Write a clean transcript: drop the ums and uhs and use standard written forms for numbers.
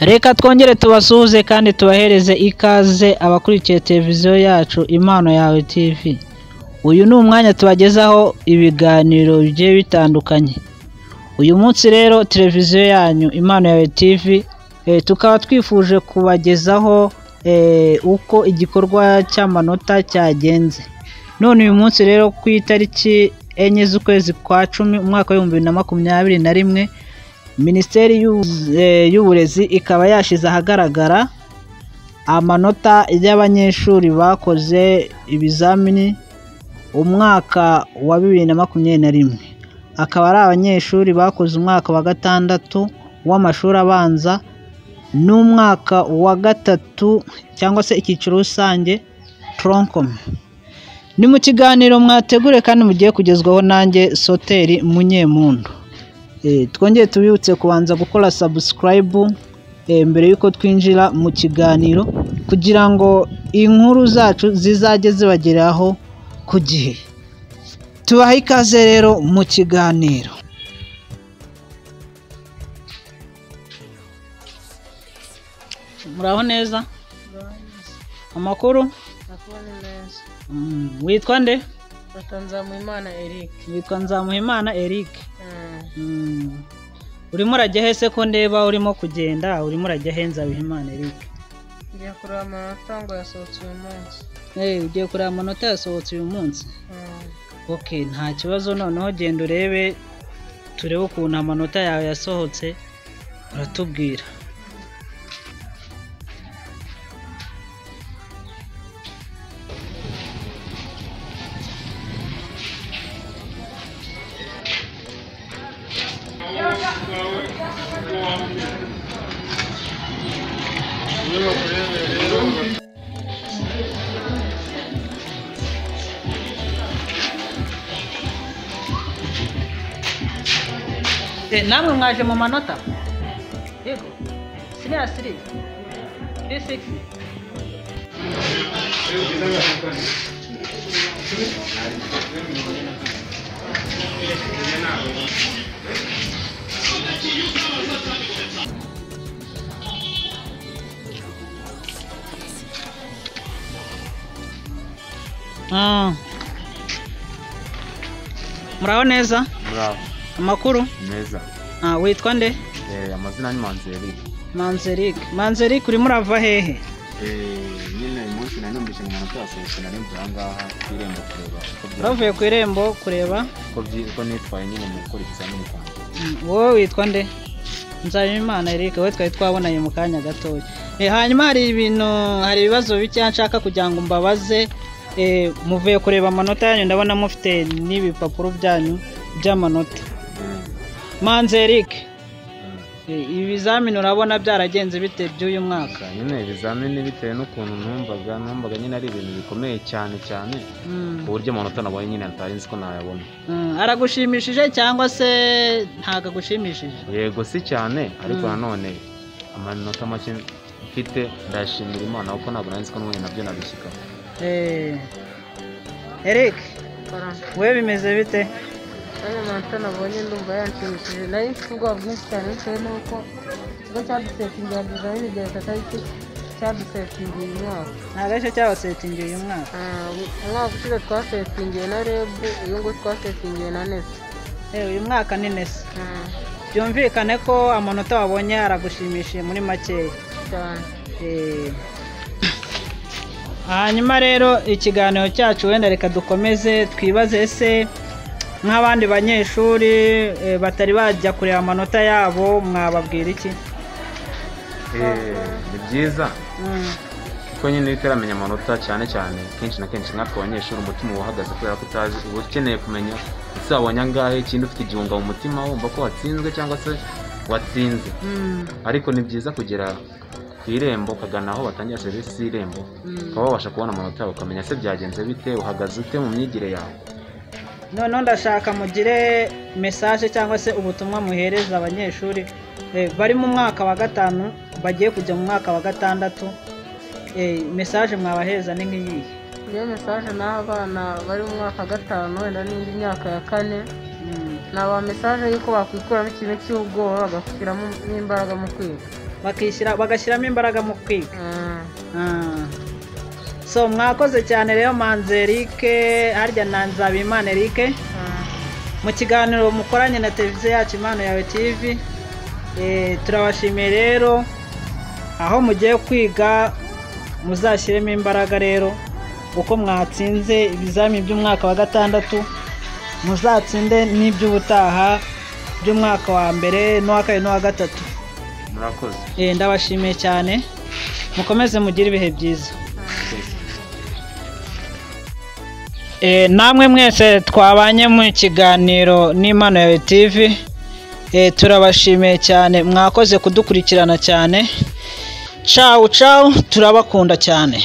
Reka twongere tubasuhuze kandi tubahereze ikaze abakurikiye televiziyo yacu Impano Yawe TV. Uyu ni umwanya tubagezaho ibiganiro bigiye bitandukanye. Uyu munsi rero televiziyo yanyu Impano Yawe TV tukaba twifuje kubagezaho uko igikorwa cy'amanota cyagenze. None uyu munsi rero ku itariki 4 z'ukwezi kwa 10 umwaka wa 2021 Minisiteri y'Uburezi ikaba yashyize ahagaragara amanota y'abanyeshuri bakoze ibizamini umwaka wa 2021. Akaba ari abanyeshuri bakoze umwaka wa 6 w'amashuri abanza n'umwaka wa 3 cyangwa se icyiciro rusange tronkom. Ni mu kiganiro mwateguriwe kandi mugiye kugezwaho nanjye Soteur MUNYEMPUNDU. Twongeye tubibutse kubanza gukora subscribe mbere yuko twinjira mu kiganiro kugira ngo inkuru zacu zizajye zibageraho ku gihe. Tubahaye ikaze rero mu kiganiro. Muraho neza? Amakuru? Witwa nde? Nzamuhimana Eric. Witwa Nzamuhimana Eric. Urimo urajya hese ko ndeba urimo kugenda, urimo urajya he Nzamuhimana Eric? Ngiye kureba amanota ngo yasohotse uyu munsi. Ugiye kureba amanota yasohotse uyu munsi? Okay, nta kibazo, noneho genda urebe turebe ukuntu amanota yawe yasohotse uratubwira. Namwe mwaje mu manota? Yego. Siriya 36. Muraho neza? Muraho. Amakuru? Neza. Witwa nde? Amazina ni Manzeric. Manzeric. Manzeric urimo urava hehe? Nyine umunsi nanumbishe mu manota yasohotse nari mvuga kwirembo kureba. Bavuye ku irembo kureba ko nitwaye nyine mu gukora ibizamini kwanjye. Wowe witwa nde? Nzamuhimana Eric. Wowe twari twabonanye mu kanya gatoya. Hanyuma hari ibibazo bike nshaka kugira ngo mbabaze. Muvuye kureba amanota yanyu, ndabona mufite n'ibipapuro byanyu by'amanota. Manzeric, ibizamini urabona byaragenze bite by'uyu mwaka? Nyine ibizamini bitewe n'ukuntu numvaga nyine ari ibintu bikomeye cyane ku buryo amanota nabonye nyine ntari nzi ko nayabona. Aragushimishije cyangwa se ntago agushimishije? Yego si cyane, ariko nanone amanota make mfite ndashimira Imana kuko ntabwo nari nzi ko n'ubundi nabyo nabishyikaho. Eric, we bimeze bite? Amanota nabonye ndumva yanshimishije. Nari mfite ubwoba bwinshi cyane bitewe n'uko ikigo cyadusetingiye ibizamini bya tariki cyadusetingiye uyu mwaka. Ntabwo aricyo cyabasetingiye uyu mwaka? Umwaka ushize twasetingiye na REB, uyu nguyu twasetingiye na NESA. Uyu mwaka ni NESA. Byumvikane ko amanota wabonye aragushimishije muri makeya cyane. Hanyuma rero ikiganiro cyacu wenda reka dukomeze twibaze, ese nk'abandi banyeshuri batari bajya kureba amanota yabo mwababwira iki? Ni byiza kuko nyine bitaramenya amanota cyane kenshi na kenshi nkatwe abanyeshuri umutima uhagaze kubera ko utazi uba ukeneye kumenya ese wabonye angahe, ikindi ufite igihunga mu mutima wumva ko watsinzwe cyangwa se watsinze. Ariko ni byiza kugera ku irembo ukagana aho batangira serivisi z'irembo ukaba wabasha kubona amanota yawe ukamenya se byagenze bite, uhagaze ute mu myigire yawe. Noneho ndashaka mugire message cyangwa se ubutumwa muhereza abanyeshuri bari mu mwaka wa 5 bagiye kujya mu mwaka wa 6. Message mwabahereza ni nk'iyi? Iyo message n'abana bari mu mwaka wa 5 wenda n'indi myaka ya 4 naba message yuko bakwikuramo ikintu cy'ubwoba bagashyiramo n'imbaraga mu kwiga. bagashyiramo imbaraga mu kwiga. So mwakoze cyane rero manze Eric harya nanzabimana Eric mu kiganiro mukoranye na televiziyo yacu Impano Yawe TV. Turabashimiye rero aho mugiye kwiga muzashyiremo imbaraga rero uko mwatsinze ibizamini by'umwaka wa 6 muzatsinde n'iby'ubutaha by'umwaka wa mbere n'uwa 2 n'uwa 3. Murakoze. Ndabashimiye cyane mukomeze mugire ibihe byiza. Namwe mwese twabanye mu kiganiro n'Impano Yawe TV. Turabashimiye cyane mwakoze kudukurikirana cyane. Ciao ciao, turabakunda cyane.